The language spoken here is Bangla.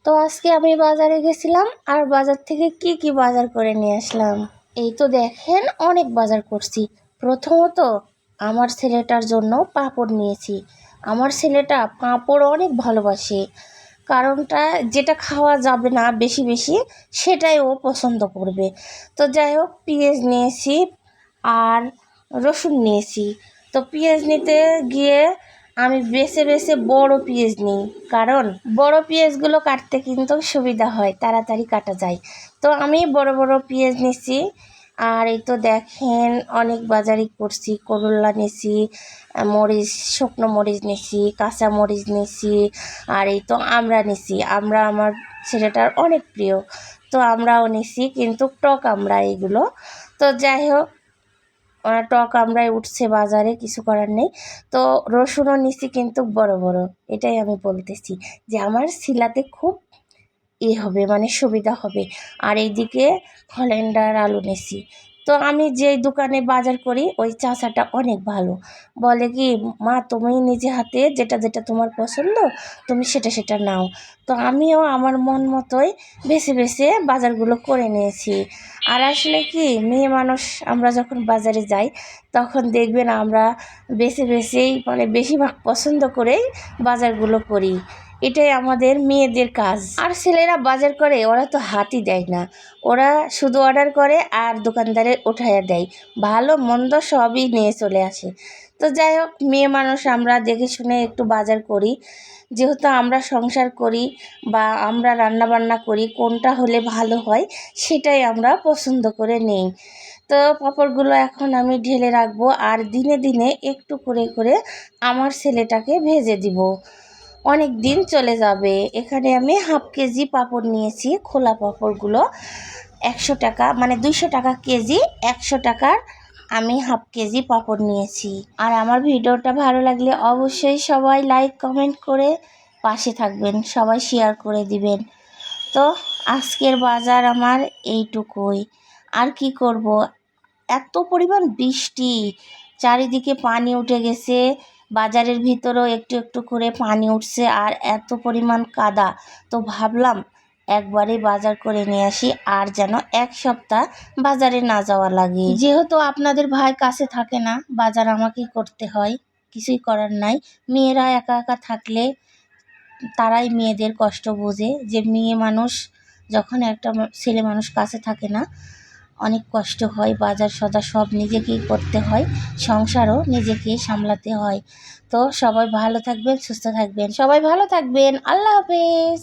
তো আজকে আমি বাজারে গেছিলাম আর বাজার থেকে কি কি বাজার করে নিয়ে আসলাম। এই তো দেখেন অনেক বাজার করছি। প্রথমত আমার ছেলেটার জন্য পাঁপড় নিয়েছি। আমার ছেলেটা পাঁপড় অনেক ভালোবাসে, কারণটা যেটা খাওয়া যাবে না বেশি বেশি সেটাই ও পছন্দ করবে। তো যাই হোক, পেঁয়াজ নিয়েছি আর রসুন নিয়েছি। তো পেঁয়াজ নিতে গিয়ে আমি বেছে বেছে বড় পেঁয়াজ নিই, কারণ বড় পেঁয়াজগুলো কাটতে কিন্তু সুবিধা হয়, তাড়াতাড়ি কাটা যায়। তো আমি বড় বড় পেঁয়াজ নিছি। আর এই তো দেখেন অনেক বাজারই করছি। করলা নিছি, মরিচ, শুকনো মরিচ নিছি, কাঁচা মরিচ নিছি, আর এই তো আমরা নিছি। আমরা আমার ছেলেটার অনেক প্রিয়, তো আমরাও নিছি, কিন্তু টক আমরা এগুলো। তো যাই হোক, টক আমরাই উঠছে বাজারে, কিছু করার নেই। তো রসুনও নিছি কিন্তু বড় বড়। এটাই আমি বলতেছি যে আমার শিলাতে খুব হবে, মানে সুবিধা হবে। আর এইদিকে হল্যান্ডার আলু নিছি। তো আমি যেই দোকানে বাজার করি ওই চাচাটা অনেক ভালো। বলে কি, মা তুমি নিজে হাতে যেটা যেটা তোমার পছন্দ তুমি সেটা সেটা নাও। তো আমিও আমার মন মতোই বেছে বেছে বাজারগুলো করে নিয়েছি। আর আসলে কি, মেয়ে মানুষ আমরা যখন বাজারে যাই তখন দেখবেন আমরা বেছে বেছেই, মানে বেশিরভাগ পছন্দ করেই বাজারগুলো করি। এটাই আমাদের মেয়েদের কাজ। আর ছেলেরা বাজার করে ওরা তো হাতই দেয় না, ওরা শুধু অর্ডার করে আর দোকানদারে উঠাইয়া দেয়, ভালো মন্দ সবই নিয়ে চলে আসে। তো যাই হোক, মেয়ে মানুষ আমরা দেখে শুনে একটু বাজার করি, যেহেতু আমরা সংসার করি বা আমরা রান্না বান্না করি, কোনটা হলে ভালো হয় সেটাই আমরা পছন্দ করে নেই। তো পাঁপড়গুলো এখন আমি ঢেলে রাখবো, আর দিনে দিনে একটু করে করে আমার ছেলেটাকে ভেজে দিব, অনেক দিন চলে যাবে। এখানে আমি হাফ কেজি পাঁপড় নিয়েছি, খোলা পাঁপড়গুলো 100 টাকা, মানে 200 টাকা কেজি, 100 টাকার আমি হাফ কেজি পাঁপড় নিয়েছি। আর আমার ভিডিওটা ভালো লাগলে অবশ্যই সবাই লাইক কমেন্ট করে পাশে থাকবেন, সবাই শেয়ার করে দিবেন। তো আজকের বাজার আমার এইটুকুই। আর কি করব, এত পরিমাণ বৃষ্টি, চারিদিকে পানি উঠে গেছে, বাজারের ভিতরেও একটু একটু করে পানি উঠছে, আর এত পরিমাণ কাদা। তো ভাবলাম একবারে বাজার করে নিয়ে আসি, আর যেন এক সপ্তাহ বাজারে না যাওয়া লাগে। যেহেতু আপনাদের ভাই কাছে থাকে না, বাজার আমাকেই করতে হয়, কিছুই করার নাই। মেয়েরা একা একা থাকলে তারাই মেয়েদের কষ্ট বোঝে, যে মেয়ে মানুষ যখন একটা ছেলে মানুষ কাছে থাকে না, অনেক কষ্ট হয়। বাজার সদাই সব নিজেকেই করতে হয়, সংসারও নিজেকেই সামলাতে হয়। তো সবাই ভালো থাকবেন, সুস্থ থাকবেন, সবাই ভালো থাকবেন। আল্লাহ হাফেজ।